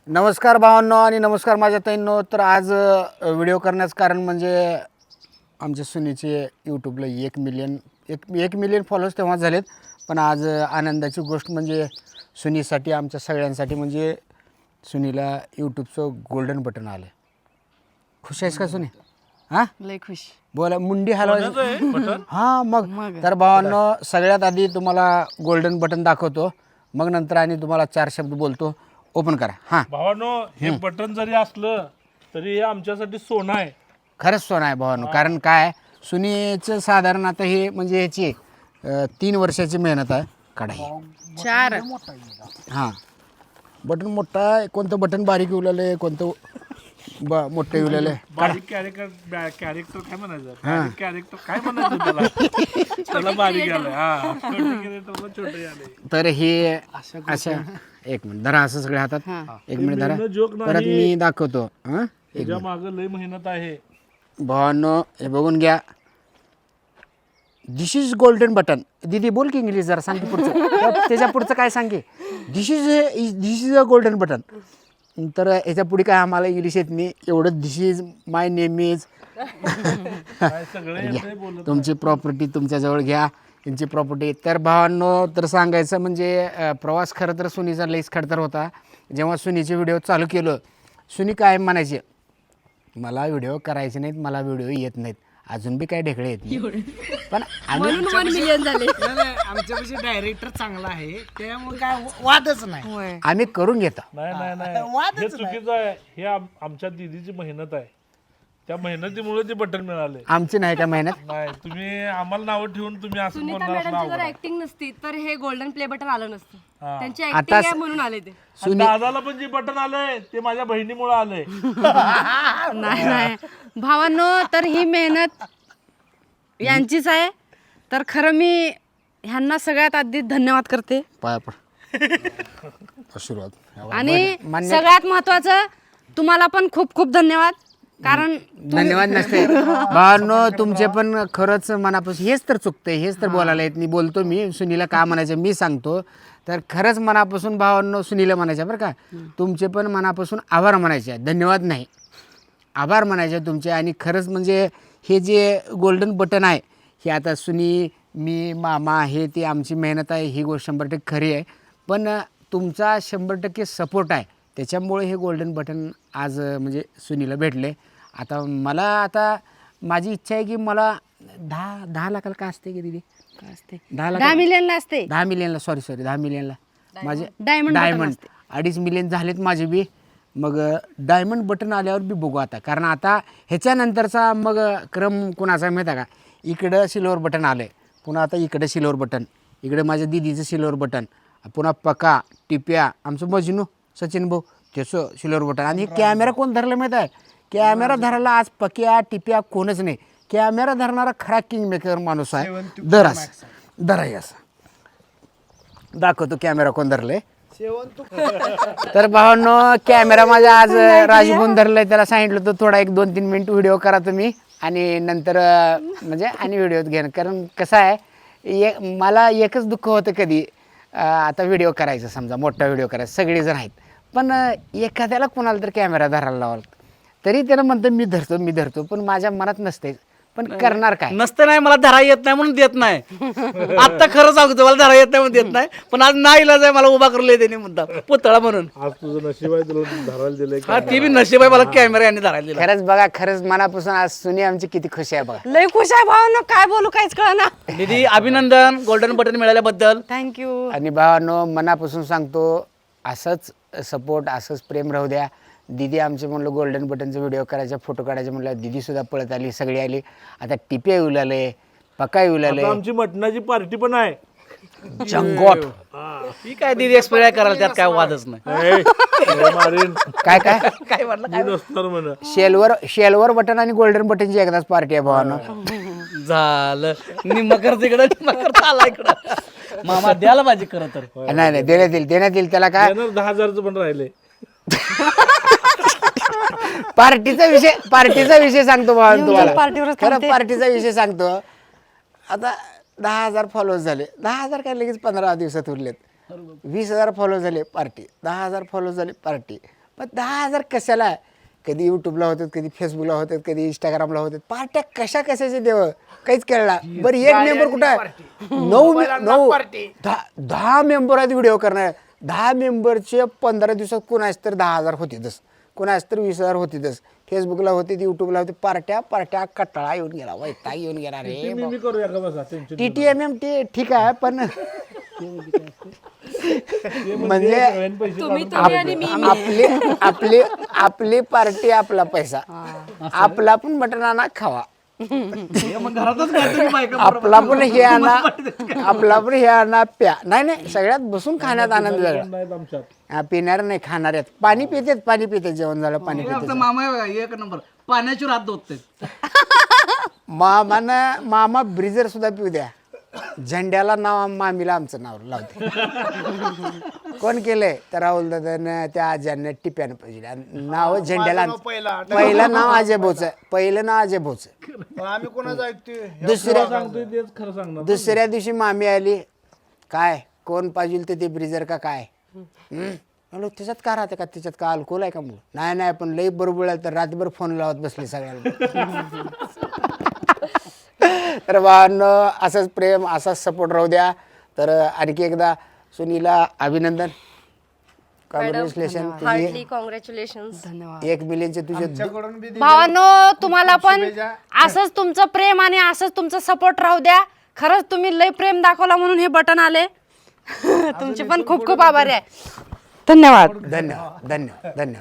नमस्कार भावांनो आणि नमस्कार माझ्या ताईंनो. तर आज व्हिडिओ करण्याचं कारण म्हणजे आमच्या सुनीचे यूट्यूबला 1 मिलियन फॉलोअर्स तेव्हा झालेत. पण आज आनंदाची गोष्ट म्हणजे सुनीसाठी आमच्या सगळ्यांसाठी म्हणजे सुनीला यूट्यूबचं गोल्डन बटन आलं. खुश आहेस का सुनी? हां लय खुश. बोला मुंडी हलवायची. हां मग तर भावांनो सगळ्यात आधी तुम्हाला गोल्डन बटन दाखवतो, मग नंतर आणि तुम्हाला 4 शब्द बोलतो. ओपन करा. हां भावानो हे बटन जरी असलं तरी हे आमच्यासाठी सोनं आहे. खरंच सोनं आहे भावांनो. कारण काय सुनीचं साधारण आता हे म्हणजे ह्याची 3 वर्षाची मेहनत आहे काढाई. 4 हां बटन मोठा आहे, कोणतं बटन बारीक उरलेलं आहे, कोणतं मोठं उरलेलं आहे. बारीक कॅरेक्टर काय म्हणायचं, बारीक कॅरेक्टर काय म्हणायचं त्याला त्याला बारीक आलंय. हा छोटे कॅरेक्टर छोटे आले. तर हे अशा एक मिनिट धरा असं सगळ्या हातात. एक मिनिट धरा जोक परत मी दाखवतो. हां तुझ्या मागं लय मेहनत आहे भावांनो हे बघून घ्या. दिस इज गोल्डन बटन. दीदी बोल की इंग्लिश जरा सांग की पुढचं. त्याच्या पुढचं काय सांगे. दिस इज अ गोल्डन बटन. तर याच्या पुढे काय आम्हाला इंग्लिश येत नाही एवढं. दिस इज माय नेम इज. काय सगळे येतंय बोलत. तुमची प्रॉपर्टी तुमच्याजवळ घ्या, यांची प्रॉपर्टी. तर भावांनो तर सांगायचं म्हणजे प्रवास खरं तर सुनीचा लईच खडतर होता. जेव्हा सुनीचे व्हिडिओ चालू केलं, सुनी काय म्हणायचे, मला व्हिडिओ करायचे नाहीत, मला व्हिडिओ येत नाहीत. अजून बी काय ढेकळे येत नाही. पण आम्ही म्हणून 1 मिलियन झाले. आमच्यापाशी डायरेक्टर चांगला आहे त्यामुळे काय वादच नाही. होय. आम्ही करून घेतो. नाही हे चुकीचं आहे. हे आमच्या दीदीची मेहनत आहे. त्या मेहनतीमुळे ते बटन मिळाले. आमची नाही का मेहनत. नाही तुम्ही आम्हाला नाव ठेवून तुम्ही असं सुनीता बोलणार असं मॅडमची जर नाव. ऍक्टिंग नसती तर हे गोल्डन प्ले बटन आलं नसतं. त्यांची आता ऍक्टिंग आहे म्हणून आले ते. दादाला पण जे बटन आलंय ते माझ्या बहिणीमुळे आलंय. नाही नाही भावांनो, तर ही मेहनत यांचीच आहे. तर खरं मी ह्यांना सगळ्यात आधी धन्यवाद करते. पाया पड. आशीर्वाद. आणि सगळ्यात महत्वाचं तुम्हाला पण खूप खूप धन्यवाद. कारण धन्यवाद नसते भावांनो, तुमचे पण खरंच मनापासून. हेच तर चुकतंय, हेच तर बोलायला येत नाही. बोलतो मी सुनीला का म्हणायचं मी सांगतो. तर खरंच मनापासून भावांनो सुनीला म्हणायचं बरं का. तुमचे पण मनापासून आभार म्हणायचे, धन्यवाद नाही. आभार म्हणायचे तुमचे. आणि खरंच म्हणजे हे जे गोल्डन बटन आहे हे आता सुनी मी मामा हे ते आमची मेहनत आहे, ही गोष्ट 100% खरी आहे. पण तुमचा 100% सपोर्ट आहे, त्याच्यामुळे हे गोल्डन बटन आज म्हणजे सुनीला भेटले. आता माझी इच्छा आहे की मला 10 लाखाला काय असते की दीदी, काय असते 10 मिलियनला असते. 10 मिलियनला सॉरी 10 मिलियनला माझे डायमंड डायमंड 2.5 मिलियन झालेत माझे बी. मग डायमंड बटन आल्यावर बी बघू आता. कारण आता ह्याच्यानंतरचा मग क्रम कोणाचा माहीत आहे का. इकडं सिल्वर बटन आलं आहे, पुन्हा आता इकडं सिल्वर बटन, इकडे माझ्या दीदीचं सिल्वर बटन, पुन्हा पका टिप्या आमचं मजनू सचिन भाऊ त्याचं सिल्वर बटन. आणि कॅमेरा कोण धरलं माहीत आहे. कॅमेरा धरायला आज पक्या टिप्या कोणच नाही. कॅमेरा धरणारा खरा किंग मेकर माणूस आहे. धराय असं दाखवतो कॅमेरा कोण धरले. तर भावांनो कॅमेरा माझा आज राजभवन धरलाय. त्याला सांगितलं होतं थोडा 1-2-3 मिनिट व्हिडिओ करा तुम्ही आणि नंतर म्हणजे आणि व्हिडिओ घेणं. कारण कसं आहे मला एकच दुःख होतं कधी आता व्हिडिओ करायचं, समजा मोठा व्हिडिओ करायचा सगळेजण आहेत, पण एखाद्याला कोणाला तर कॅमेरा धरायला लावाल तरी त्यानं म्हणतं मी धरतो पण माझ्या मनात नसते. पण करणार काय. नसतं नाही, मला धरा येत नाही म्हणून देत नाही. आता खरं सांगतो मला धरा येत नाही म्हणून देत नाही. पण आज नाही इलाज आहे, मला उभा करले त्याने मुद्दा पुतळा म्हणून. आज तुझं नशीब आहे तुला धरायला दिलंय. हा ते बी नशीब आहे मला कॅमेरा यांनी धरायला दिला. खरंच बघा, खरंच मनापासून आज सुनी आमची किती खुशी आहे बघा. लय खुश आहे भावांनो, काय बोलू काहीच कळना. दीदी अभिनंदन गोल्डन बटन मिळाल्याबद्दल. थँक्यू. आणि भावांनो मनापासून सांगतो असंच सपोर्ट असंच प्रेम राहू द्या. दीदी आमचे म्हणलं गोल्डन बटनचं व्हिडिओ करायचा, फोटो काढायचे म्हणलं दीदीसुद्धा पळत आली, सगळी आली. आता टिप्या येऊ लागले, पका येऊ लागले, आमची मटणाची पार्टी पण आहे. जंगोट ही काय दीदी एक्सपिरियन्स करायला त्यात काय वादच नाही. मारीन काय काय म्हटलं मी नसणार म्हणा. शेलवर बटन आणि गोल्डन बटनची एकदाच पार्टी आहे भावांनो. झालं निम्मा खर्च इकडं निम्मा खर्च आला इकडं. मामा द्यायला पाहिजे खरं तर. नाही देण्यात येईल त्याला काय. 10,000चं पण राहिले. पार्टीचा विषय सांगतो भावांनो तुम्हाला. पार्टीवरच खरं पार्टीचा विषय सांगतो. आता 10,000 फॉलोअर्स झाले. 10,000 काय लगेच 15 दिवसात उरलेत. 20,000 फॉलो झाले पार्टी, 10,000 फॉलो झाले पार्टी. पण 10,000 कशाला? कधी यूट्यूबला होतात, कधी फेसबुकला होतात, कधी इंस्टाग्रामला होतात. पार्ट्या कशाचे देव काहीच कळला. बरं एक मेंबर कुठं आहे? 10 मेंबर आहेत व्हिडिओ करणार. 10 मेंबरचे 15 दिवसात कोणाच तर 10,000 होतीतच, कोणाच तर 20,000 होतीतच. फेसबुकला होते, यूट्यूबला होते. पार्ट्या कटाळा येऊन गेला, वैताग येऊन गेला रे. मी करूया का बसा त्यांची TTMM ते ठीक आहे, पण म्हणजे आपली पार्टी आपला पैसा, आपला पण मटण आणा खावा, मग घरातच काय तुम्ही बायका आपला पण हे आणा, आपला पण हे आणा प्या. नाही सगळ्यात बसून खाण्यात आनंद वेगळा. नाहीत आमच्यात. पिणार नाही, खाणार आहेत. पाणी पितेत जेवण झालं पाणी पिते. आमचा मामा आहे बघा, एक नंबर पाण्याची रात धुतते. मामा ब्रिजर सुद्धा पिऊ द्या. झेंड्याला नाव मामीला आमचं नाव लावते. कोण केलंय? तर राहुल दादानं त्या आज्यानं टिप्यानं पाहिजे नाव झेंड्याला. पहिलं नाव अजय भोच, पहिलं नाव अजय भोच. आम्ही कोणाचं ऐकतोय? सांगतोय तेच खरं सांगणार. दुसऱ्या दिवशी मामी आली, काय कोण पाहिजे ते ब्रिजर का काय? म्हणलो त्याच्यात का राहते का, त्याच्यात का अल्कोहोल आहे का? मग नाही पण लई बरोबर आहे. तर रातभर फोन लावत बसले सगळ्याला. तर भावांनो, असंच प्रेम, असाच सपोर्ट राहू द्या. तर आणखी एकदा सुनीला अभिनंदन, कॉंग्रॅच्युलेशन. Hartley congratulation. 1 मिलियनचे तुझे भावांनो, तुम्हाला पण असंच तुमचं प्रेम आणि असंच तुमचं सपोर्ट राहू द्या. खरंच तुम्ही लय प्रेम दाखवला म्हणून हे बटन आले. तुमचे पण खूप खूप आभारी आहे. धन्यवाद. धन्यवाद.